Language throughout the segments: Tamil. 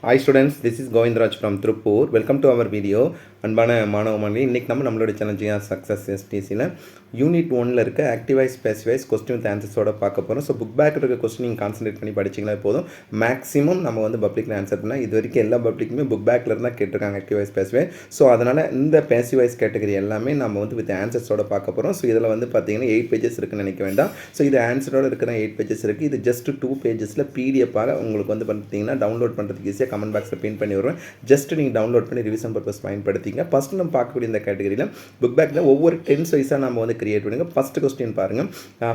Hi students, this is Govindraj from Trupur. Welcome to our video. அன்பான மாணவ மாணவி, இன்றைக்கி நம்மளோட சேனல் ஜிஆர் சக்ஸஸ் எஸ்டிசியில் யூனிட் 1ல் இருக்க ஆக்டிவைஸ் ஸ்பெசிஃபைஸ் கொஸ்டின் வித் ஆன்சர்ஸோட பார்க்க போகிறோம். ஸோ புக் பேக்கில் இருக்க கொஸ்டின் நீங்கள் கான்சன்ட்ரேட் பண்ணி படிச்சிங்கன்னா போதும். மேக்ஸிமம் நம்ம வந்து பப்ளிக்கில் ஆன்சர் பண்ணால் இது வரைக்கும் எல்லா பப்ளிக்குமே புக் பேக்கில் இருந்தால் கேட்டிருக்காங்க ஆக்டிவைஸ் ஸ்பெசிஃபை. ஸோ அதனால் இந்த பேசிவைஸ் கேட்டகரி எல்லாமே நம்ம வந்து வித் ஆன்சர்ஸோட பார்க்க போகிறோம். ஸோ இதில் வந்து பார்த்தீங்கன்னா 8 பேஜஸ் இருக்குன்னு நினைக்க வேண்டாம். ஸோ இது ஆன்சரோட இருக்கிற 8 பேஜஸ் இருக்குது. இது ஜஸ்ட் 2 பேஜஸில் பிடிஎஃபாக உங்களுக்கு வந்து பார்த்தீங்கன்னா டவுன்லோட் பண்ணுறதுக்கு ஈஸியாக கமெண்ட் பாக்ஸில் பின் பண்ணி வருவேன். ஜஸ்ட் நீங்கள் டவுன்லோட் பண்ணி ரிவிஷன் பர்பஸ் பயன்படுத்தி ஃபஸ்ட்டு நம்ம பார்க்கக்கூடிய இந்த கேட்டகரியில் புக் பேக்கில் ஒவ்வொரு டென்ஸ் வைஸாக நம்ம வந்து கிரியேட் பண்ணுங்க. ஃபஸ்ட்டு கொஸ்டின் பாருங்கள்.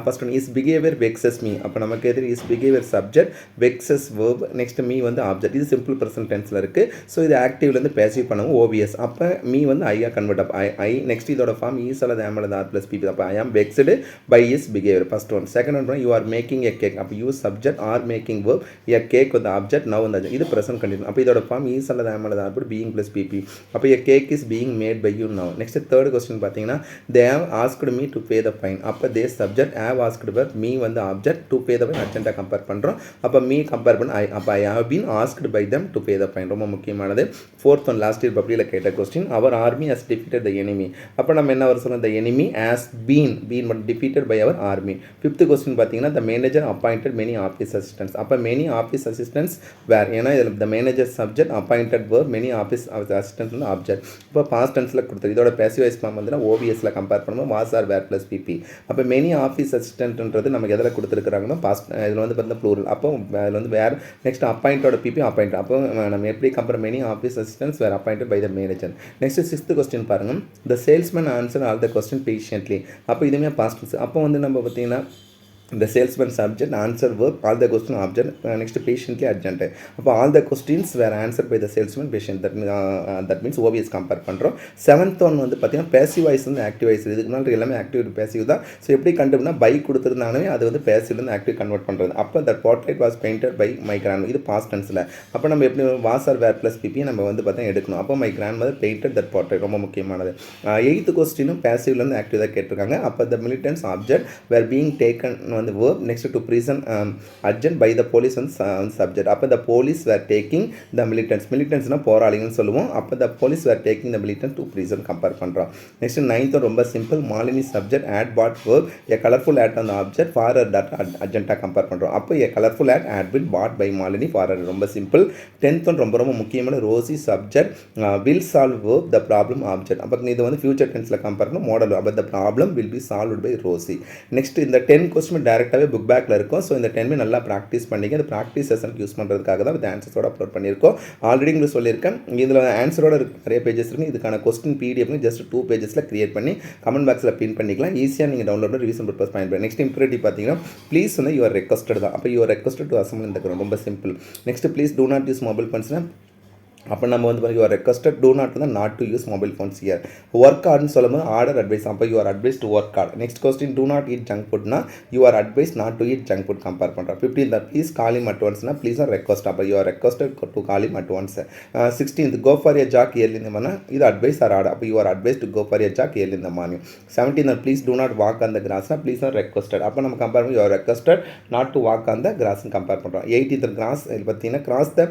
First one is behaviour vexes me. அப்போ நமக்கு எதிரி is behaviour subject, vexes verb, next me வந்து ஆப்ஜெக்ட். இது சிம்பிள் ப்ரெசன்ட் டென்ஸில் இருக்குது. ஸோ இது ஆக்டிவ்லேருந்து பேசிவ் பண்ணுவோம் ஓவிஎஸ். அப்போ மீ வந்து ஐயா கன்வெர்ட் அப் ஐ. நெக்ஸ்ட் இதோட ஃபார்ம் ஈஸ் அல்லது ஆம் அல்லது ஆர் ப்ளஸ் பிபி. அப்போ I am vexed by his behaviour. First one. Second one you are making a cake. அப்போ you is subject are making verb, a cake வந்து ஆப்ஜெக்ட், நவ் வந்து இது ப்ரெசன்ட் கண்டினியூ. அப்போ இதோட ஃபார்ம் ஈஸ் அல்லது ஆம் அல்லது ஆர் பீயிங் ப்ளஸ் பிபி. அப்போ a cake is being made by you now. Next third question பார்த்தீங்கன்னா they have asked me to pay the fine. அப்போ தே சப்ஜெக்ட், ஹேவ் ஆஸ்க்டு பர், மீ வந்து object, to pay the fine அர்ஜென்ட்டாக கம்பேர் பண்ணுறோம். அப்போ மீ கம்பேர் பண்ண ஐ. அப்போ I have been asked by them to pay the fine. ரொம்ப முக்கியமானது. ஃபோர்த் ஒன் லாஸ்ட் இயர் பப்ளியில் கேட்ட question. Our army has defeated the enemy. அப்போ நம்ம என்ன வர சொல்லுவோம்? The enemy has been but defeated by our army. Fifth question பார்த்தீங்கன்னா the manager appointed many office assistants. அப்போ மெனி ஆஃபீஸ் அசிஸ்டன்ஸ் வேர். ஏன்னா இதில் the manager subject, appointed were, many office assistants வந்து ஆப்ஜெக்ட். இப்போ பாஸ்ட் டென்ஸில் கொடுத்துரு. இதோட பேசிவைஸ் ஃபார்ம் வந்து ஓவிஎஸில் கம்பேர் பண்ணும்போது was or were plus PP. அப்போ மெனி ஆஃபீஸ் அசிஸ்டன்ட்ன்றது நமக்கு எதில் கொடுத்துருக்குறாங்கன்னா பாஸ்ட், இதில் வந்து பார்த்தீங்கன்னா ப்ளூரல். அப்போ அதில் வந்து வேர், நெக்ஸ்ட் அப்பாயிண்டோட பிபி அப்பாயிண்ட். அப்போ நம்ம எப்படி compare many office assistants were appointed by the manager. Next sixth question பாருங்கள். The salesman answer all the question patiently. அப்போ இதுவுமே பாஸ்ட் டென்ஸ். அப்போ வந்து நம்ம பார்த்தீங்கன்னா the salesman subject, answer verb, all the question object, next patiently adjunct. அப்போ all the questions were answered by the salesman patient. That means OVS compare பண்ணுறோம். செவன்த் ஒன் வந்து பார்த்தீங்கன்னா பேசிவ் வாய்ஸ் வந்து ஆக்டிவ் வாய்ஸ். இதுக்கு முன்னாடி எல்லாமே ஆக்டிவ் பேசிவ் தான். ஸோ எப்படி கண்டுபிடினா பை கொடுத்துருந்தானே அது வந்து பேசிவ்லேருந்து ஆக்டிவ் கன்வெர்ட் பண்ணுறது. அப்போ that portrait was painted by my grand. இது பாஸ்ட் டென்ஸில். அப்போ நம்ம எப்படி was or were plus PP நம்ம வந்து பார்த்தீங்கன்னா எடுக்கணும். அப்போ my grandmother painted that portrait. ரொம்ப முக்கியமானது. எயித்து கொஸ்டினும் பேசிவ்லேருந்து ஆக்டிவ் தான் கேட்டிருக்காங்க. அப்போ the militants object were being taken வந்து verb, next to prison urgent by the police and subject. அப்போ the police were taking the militants னா போராளிகள்னு சொல்லுவோம். அப்போ the police were taking the militants to prison compare பண்ணுறோம். நெக்ஸ்ட் நைன்த் ரொம்ப simple. Malini subject, add bought verb, a colorful ad on the object, for a data அர்ஜென்ட்டாக கம்பேர் பண்ணுறோம். அப்போ a colorful ad been bought by Malini for a. ரொம்ப சிம்பிள். டென்த் ஒன் ரொம்ப முக்கியமான. Rosie subject, will solve verb, the problem object. அப்போ இது வந்து ஃபியூச்சர் டென்ஸில் கம்பேர் பண்ணணும் மாடல். அப்போ the problem will be solved by Rosie. Next இந்த 10 கொஸ்டின் டேரெக்டாகவே புக் பேக்கில் இருக்கும். ஸோ இந்த 10 நல்லா ப்ராக்டிஸ் பண்ணிங்க. அந்த ப்ராக்டிஸ் செஷனுக்கு யூஸ் பண்ணுறதுக்காக தான் இந்த ஆன்சர்ஸோட அப்லோட் பண்ணியிருக்கோம். ஆல்ரெடி உங்களுக்கு சொல்லியிருக்கேன். இதில் ஆன்சரோட நிறைய பேஜஸ் இருக்குது. இதுக்கான கொஸ்டின் பிடிஎஃப் ஜஸ்ட் 2 பேஜஸில் கிரியேட் பண்ணி கமெண்ட் பாக்ஸில் பின் பண்ணிக்கலாம். ஈஸியாக நீங்கள் டவுன்லோட் பண்ணி ரிவிஷன் பர்பஸ் பயன்படுத்தி. நெக்ஸ்ட் இம்ப்ரேட்டிவ் பார்த்தீங்கன்னா ப்ளீஸ் வந்து யுவர் ரெக்வஸ்டட் தான். அப்போ யுவர் ரெக்வஸ்டட் டு அசம்பிள் இந்த ரொம்ப simple. Next please do not use mobile ஃபோன்ஸ்னா அப்போ நம்ம வந்து யுவர் ரெக்வஸ்டட் டூ நாட் வந்து not to use mobile phones here. Work ஹார்ட்னு சொல்லும்போது ஆர்டர் அட்வைஸ். அப்போ you are advise to work heart. Next question do not eat junk ஃபுட்னா you are advise not to eat junk food compare பண்ணுறோம். 15 ப்ளீஸ் கால் இம் அட் ஒன்ஸ்னா ப்ளீஸ் ஆர் ரெக்வஸ்ட். அப்போ you are requested to call him at once. 16th go for a jog early இந்த மாதிரி இது அட்வைஸ் ஆர் ஆர்டர். அப்போ you are advise to go for a jog early இந்த morning. 17th please do not walk on the கிராஸ்னா ப்ளீஸ் ஆர் ரெக்வஸ்டட். அப்போ நம்ம கம்பேர் பண்ணி you are requested not to walk on the கிராஸ்ன்னு கம்பேர் பண்ணுறோம். 18th கிராஸ் பார்த்தீங்கன்னா cross the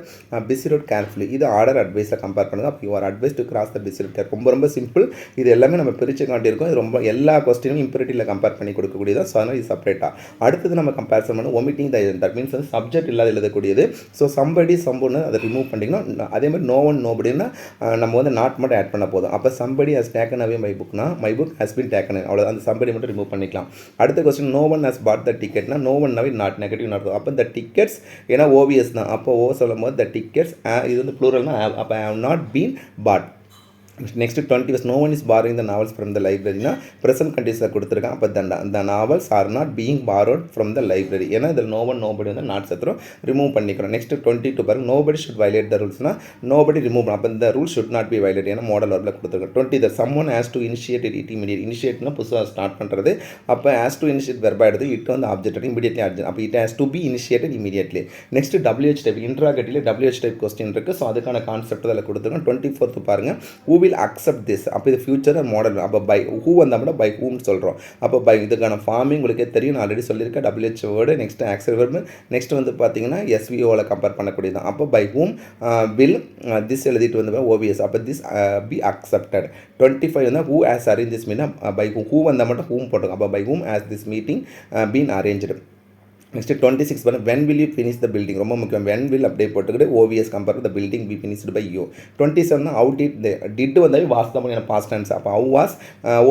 busy road carefully. இது ஆர்டர் அட்வைஸை கம்பேர் பண்ணுங்க. அப்போ your advise to cross the busy road. ரொம்ப சிம்பிள். இது எல்லாமே நம்ம பிரித்து காட்டியிருக்கோம். இது ரொம்ப எல்லா கொஸ்டினும் இம்பரேட்டிவ்ல கம்பேர் பண்ணி கொடுக்கக்கூடியது. ஸோ அதனால் இது செப்பரேட்டாக. அடுத்தது நம்ம கம்பேரிசன் பண்ண ஒமிட்டிங் த தட் மீன்ஸ் வந்து சப்ஜெக்ட் இல்லாத எழுதக்கூடியது. ஸோ சம்படி சம்புன்னு அதை ரிமூவ் பண்ணிங்கன்னா அதே மாதிரி நோ ஒன் நோபடினா நம்ம வந்து நாட் மட்டும் ஆட் பண்ண போதும். அப்போ somebody has taken away my புக்னா my book has been taken. அவ்வளோ அந்த சம்படி மட்டும் ரிமூவ் பண்ணிக்கலாம். அடுத்த question no one has bought the டிக்கெட்னா நோ ஒன் நவே நாட் நெகட்டிவ் நாட். அப்போ த டிக்கெட்ஸ் ஏன்னா ஓவியஸ் தான். அப்போ ஓ சொல்லும் போது த டிக்கெட்ஸ் இது வந்து ப்ளூரல்னா அப்போ I have not been bought. Next 20 was no one is borrowing the novels from the library னா ப்ரெசன்ட் கண்டிஷனில் கொடுத்துருக்கான். அப்போ the novels are not being borrowed from the library. ஏன்னா இதில் no one nobody வந்து நாட் சத்துரும் ரிமூவ் பண்ணிக்கிறோம். நெக்ஸ்ட் 22 பாருங்க. nobody should violate the rulesனா nobody remove. அப்போ இந்த rule should not be violated ஏன்னா மாடல் வரல கொடுத்துருக்கோம். 20 the someone has to initiate it immediately. இனிஷியேட்னா புதுசாக ஸ்டார்ட் பண்ணுறது. அப்போ has to initiate verb ஆகிடுது. இட் வந்து ஆப்ஜெக்ட் immediately அர்ஜென்ட். அப்போ it has to be initiated immediately. Next WH type இன்ட்ராகேட்டிவ்ல WH டைப் கொஸ்டின் இருக்குது. ஸோ அதுக்கான கான்செப்ட் அதில் கொடுத்துருக்கோம். 24th பாருங்கள். who will will accept this. அப்போ இது ஃபியூச்சர் அண்ட் மாடல். அப்போ பை ஹூ வந்தால் மட்டும் பை ஹூம்னு சொல்கிறோம். அப்போ பை இதுக்கான ஃபார்மிங் உங்களுக்கே தெரியும், நான் ஆல்ரெடி சொல்லியிருக்கேன். WH word, next axle verb, next வந்து பார்த்தீங்கன்னா SVOவில் கம்பேர் பண்ணக்கூடியது தான். அப்போ பை ஹூம் வில் திஸ் எழுதிட்டு வந்து OVS. அப்போ திஸ் பி அக்செப்டட். 25 வந்து who has arrange this Meena by who வந்தால் மட்டும் ஹூம் போட்டுருங்க. அப்போ by whom has this meeting been arranged. Next 26 பண்ண when will you finish the building. ரொம்ப முக்கியம். when will அப்படியே போட்டுக்கிட்டு OVS compare the building be finished by you. 27 how did they did வந்து வாஸ் தான் பண்ணி பாஸ்ட் டென்ஸ். அப்போ how was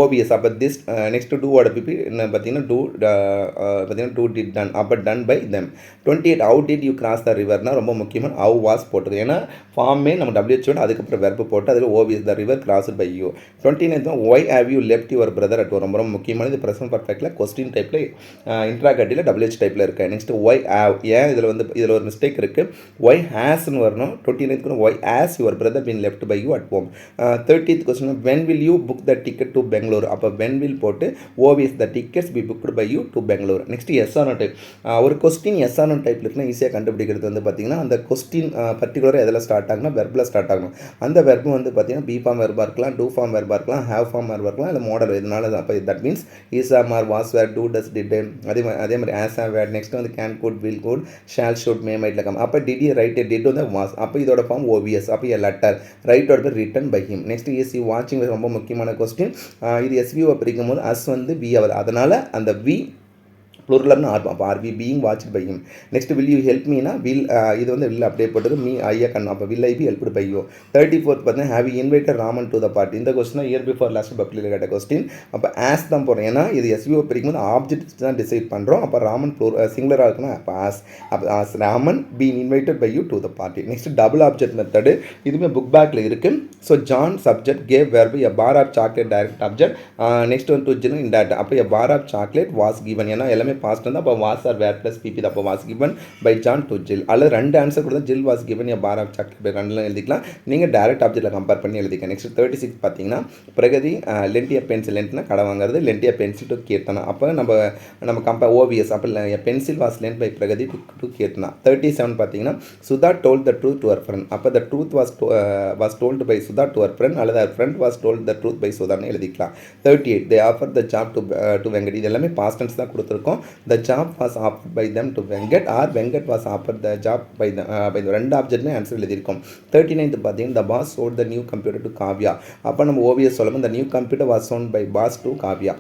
OVS. அப்போ this நெக்ஸ்ட் do ஓட பிபி என்ன பார்த்தீங்கன்னா do பார்த்தீங்கன்னா do did done. அப்போ done by them. 28 how did you cross the riverனா ரொம்ப முக்கியமாக how was போட்டுருக்கு. ஏன்னா ஃபார்மே நம்ம WH அதுக்கப்புறம் வெர்பு போட்டு அதில் OVS the river crossed by you. 29 why have you left your brother at home. ரொம்ப ரொம்ப முக்கியமானது ப்ரெசன்ட் பர்ஃபெக்டில் கொஸ்டின் டைப்பில் இன்ட்ராகட்டியில் WH டைப்பில் இருக்குது. Next why have. ஏன் இதில் வந்து இதில் ஒரு மிஸ்டேக் இருக்குது. ஒய் ஹேஸ்ன்னு வரணும். 29th why has your brother been left by you at home. 30th question when will you book the ticket to Bangalore. அப்போ வென் வில் போட்டு obvious the tickets be booked by you to Bangalore. Next yes or no type. ஒரு கொஸ்டின் எஸ் ஆர் நோ டைப்பில் இருக்குன்னா ஈஸியாக கண்டுபிடிக்கிறது வந்து பார்த்தீங்கன்னா அந்த கொஸ்டின் பர்டிகுலராக எதில் ஸ்டார்ட் ஆகுனா வெர்பில் ஸ்டார்ட் ஆகணும். அந்த வெர்பு வந்து பார்த்தீங்கன்னா பி ஃபார்ம் வெர்பாக இருக்கலாம், டூ ஃபார்ம் வெர்பாக இருக்கலாம், ஹேவ் ஃபார்ம் வெர்பாக இருக்கலாம், இல்லை மாடல் இதனால தான். அப்போ தட் மீன்ஸ் இஸ் ஆர் மார் was were do does did. அதே மாதிரி ஆஸ் ஆர் வேர். நெக்ஸ்ட் வந்து can could will would shall should may மைட்ல கம். அப்போ டிட் யூ ரைட் டிட் வந்து வாஸ். அப்போ இதோட ஃபார்ம் ஓவியஸ். அப்போ எ லெட்டர் ரைட்டோட பேர் written by him. Next is you வாட்சிங் ரொம்ப முக்கியமான கொஸ்டின். இது எஸ்விஓ பிரிக்கும் போது அஸ் வந்து வி அவர். அதனால் அந்த வி ப்ளூரல்னு ஆர்வம். அப்போ are we being watched by him. Next will you help மீனா வில் இது வந்து வில் அப்படியே போட்டது மீ ஐயா கண். அப்போ will I be helped by you. 34th பார்த்தீங்கன்னா have you invited Raman to the party. இந்த question year before last public கேட்ட கொஸ்டின். அப்போ ஆஸ் தான் போகிறோம். ஏன்னா இது எஸ்விஓ பிரிக்கும் போது ஆப்ஜெக்ட் தான் டிசைட் பண்ணுறோம். அப்போ ராமன் சிங்குலராக இருக்குன்னா அப்போ ஆஸ். அப்போ has Raman been invited by you to the party. Next double object method இதுவுமே புக் பேக்கில் இருக்குது. So John subject gave verb a bar of chocolate direct object. Next வந்து டு ஜின் இன்டேரக்ட். அப்போ a bar of chocolate was given. ஏன்னா எல்லாமே பாஸ்ட் வந்து அப்போ was or were plus PP. அப்போ was given by John to Jill. அல்லது ரெண்டு ஆன்சர் கொடுத்தா Jill was given a bar of chocolate ரெண்டுலாம் எழுதிக்கலாம். நீங்கள் டேரக்ட் ஆப்ஜெக்ட்டில் கம்பேர் பண்ணி எழுதிக்கலாம். நெக்ஸ்ட் 36 பார்த்தீங்கன்னா பிரகதி லென்டியா பென்சில். லென்ட்னா கடை வாங்குறது. Lent a pencil to Keerthana. அப்போ நம்ம கம்பேர் ஓவியஸ். அப்போ pencil was lent by Pragathi to Keerthana. 37 பார்த்தீங்கன்னா Sudha told the truth to her friend. அப்போ the truth was told by Sudha to her friend. அல்லது her friend was told the truth by சுதான்னு எழுதிக்கலாம். 38 they offered the job to Venkat. இது எல்லாமே பாஸ்ட் டென்ஸ் தான் கொடுத்துருக்கோம். The job was offered by them to Venkat or Venkat was offered the job by the ரெண்டு ஆப்ஜெக்ட்மே ஆன்சர் எழுதியிருக்கோம். 39th பார்த்தீங்கன்னா the boss sold the new computer to Kavya. அப்போ நம்ம ஓவியஸ் சொல்லும்போது the new computer was sold by boss to Kavya.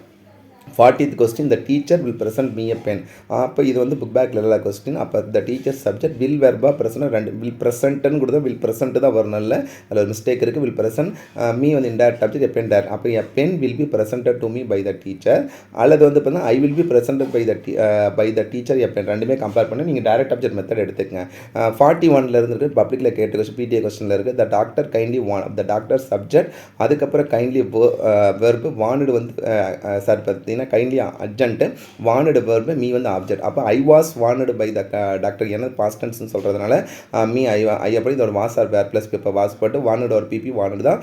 40th question the teacher will present me a pen. அப்போ இது வந்து புக் பேக்கில் எல்லா கொஸ்டின். அப்போ த டீச்சர் சப்ஜெக்ட் வில் வெர்பா ப்ரெசென்ட் ரெண்டு வில் ப்ரெசென்ட்னு கொடுத்தா வில் ப்ரெசென்ட் தான் வரணும். இல்லை அதில் ஒரு மிஸ்டேக் இருக்குது. வில் ப்ரெசென்ட் மீ வந்து indirect object a pen direct. அப்போ a pen will be presented to me by the teacher. அல்லது வந்து பார்த்தீங்கன்னா I will be presented by the teacher a pen. ரெண்டுமே கம்பேர் பண்ணி நீங்கள் டேரக்ட் ஆப்ஜெக்ட் மெத்தட் எடுத்துக்கங்க. 41 இருந்து பப்ளிக்கில் கேட்ட கொஸ்டின் பிடிஏ கொஸ்டினில் இருக்குது. The doctor kindly the doctor subject அதுக்கப்புறம் கைண்ட்லி வெர்பு வானடு வந்து சார் பார்த்தீங்கன்னா kindly adjunct warned verb me வந்து ஆப்ஜெக்ட். அப்போ I was warned by the doctor. ஏன்னா பாஸ்ட் டென்ஸ்னு சொல்கிறதுனால மீ ஐ அப்படி இதோட வாஸ் ஆர் வேர் ப்ளஸ் இப்போ வாஸ் போட்டு வானடு ஒரு பிபி வானடு தான்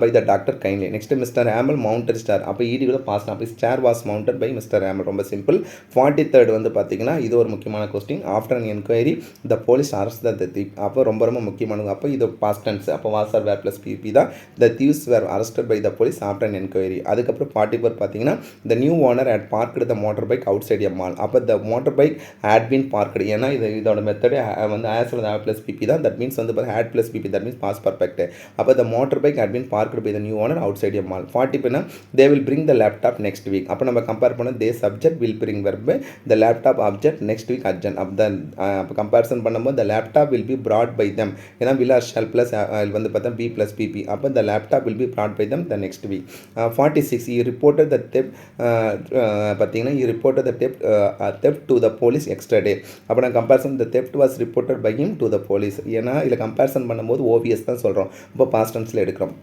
by the doctor kindly. Next mister Amal mounted star. அப்போ ஈடி கூட பாஸ்ட். அப்போ star was mounted by mister AMOLED. ரொம்ப சிம்பிள். 43rd வந்து பார்த்தீங்கன்னா இது ஒரு முக்கியமான question. After an enquiry the police arrest the thief. அப்போ ரொம்ப ரொம்ப முக்கியமானது. அப்போ இது பாஸ்ட் டென்ஸ். அப்போ was or were plus PP தான். The thieves were arrested by the police after an enquiry. அதுக்கப்புறம் 44 பார்த்தீங்கன்னா the new owner had parked the motor bike outside a mall. அப்போ the motor bike had been parked. ஏன்னா இதோட மெத்தடே வந்து ஆஸ் ப்ளஸ் பிபி தான். தட் மீன்ஸ் வந்து had plus PP. That means past perfect. அப்போ the motor bike had been parked by the new owner outside a mall. 45 they will bring the laptop next week. அப்போ நம்ம கம்பேர் பண்ண they subject will bring verb the laptop object next week adjunct. அப்போ கம்பேரிசன் பண்ணும்போது the laptop will be brought by them. ஏன்னா வில் ஆர் ஷால் ப்ளஸ் வந்து பார்த்தா பி ப்ளஸ் பிபி. அப்போ the laptop will be brought by them the next week. 46 you reported the theft பார்த்தீங்கன்னா you reported the theft to the police extra day. அப்போ நான் comparison the theft was reported by him to the police. ஏன்னா இதில் கம்பேரிசன் பண்ணும்போது ஓவியஸ் தான் சொல்கிறோம். இப்போ பாஸ்ட் டென்ஸில் எடுக்கிறோம்.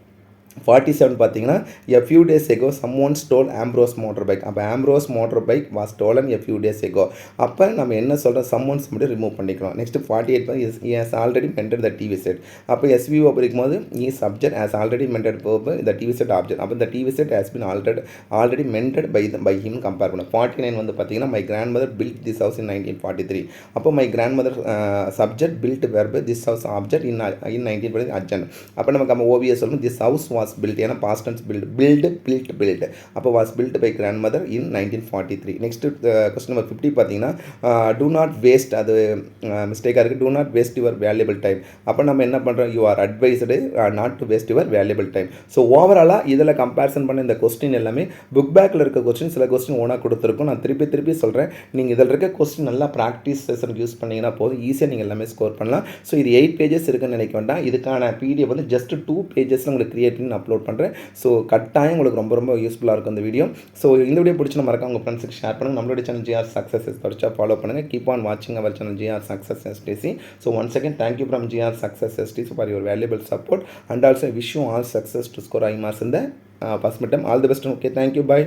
47 பார்த்தீங்கன்னா a few days ago someone stole Ambrose motorbike. அப்போ Ambrose motorbike was stolen a few days ago. அப்போ நம்ம என்ன சொல்கிறோம் someone's மட்டும் ரிமூவ் பண்ணிக்கிறோம். Next 48 he has already mended the TV set. அப்போ SVO படிக்கும்போது he subject has already mended verb the TV set object. அப்போ the TV set has been already mended by him compare பண்ண. 49 வந்து பார்த்தீங்கன்னா my grandmother built this house in 1943. அப்போ my grandmother subject built verb this house object in 1943 adjunct. அப்போ நமக்கு OVS சொல்லணும் this house was was built, ஏன்னா பாஸ்ட் டென்ஸ் பில்ட். அப்போ was built by grand mother in 1943. Next question number 50 பார்த்தீங்கன்னா டூ நாட் வேஸ்ட், அது மிஸ்டேக்காக இருக்குது, do not waste your valuable time. அப்போ நம்ம என்ன பண்ணுறோம், you are advised not to waste your valuable time. So ஓவராலாக இதில் கம்பேரிசன் பண்ண இந்த கொஸ்டின் எல்லாமே புக் பேக்கில் இருக்க கொஸ்டின், சில கொஸ்டின் ஓனாக கொடுத்துருக்கும். நான் திருப்பி சொல்கிறேன், நீங்கள் இதில் இருக்க கொஸ்டின் நல்லா ப்ராக்டிஸ் செஷன் யூஸ் பண்ணிங்கன்னா போதும், ஈஸியாக நீங்கள் எல்லாமே ஸ்கோர் பண்ணலாம். ஸோ இது 8 பேஜஸ் இருக்குன்னு நினைக்க வேண்டாம், இதுக்கான பிடிஎஃப் வந்து ஜஸ்ட் 2 பேஜஸில் உங்களுக்கு கிரியேட் பண்ணி அப்லோட் பண்ணுறேன். ஸோ கட்டாயம் உங்களுக்கு ரொம்ப யூஸ்ஃபுல்லாக இருக்கும் இந்த வீடியோ. ஸோ இந்த வீடியோ பிடிச்சி மறக்காம உங்கள் ஃப்ரெண்ட்ஸுக்கு ஷேர் பண்ணுங்கள். நம்மளுடைய சேனல் ஜிஆர் சக்ஸஸ் தொடர்ச்சியாக ஃபாலோ பண்ணுங்கள். கீப் ஆன் வாட்சிங் our channel GR success STC. So once again thank you from GR success STC for your valuable support, and also wish you all success to score high marks in the first midterm. All the best. Okay, thank you, bye.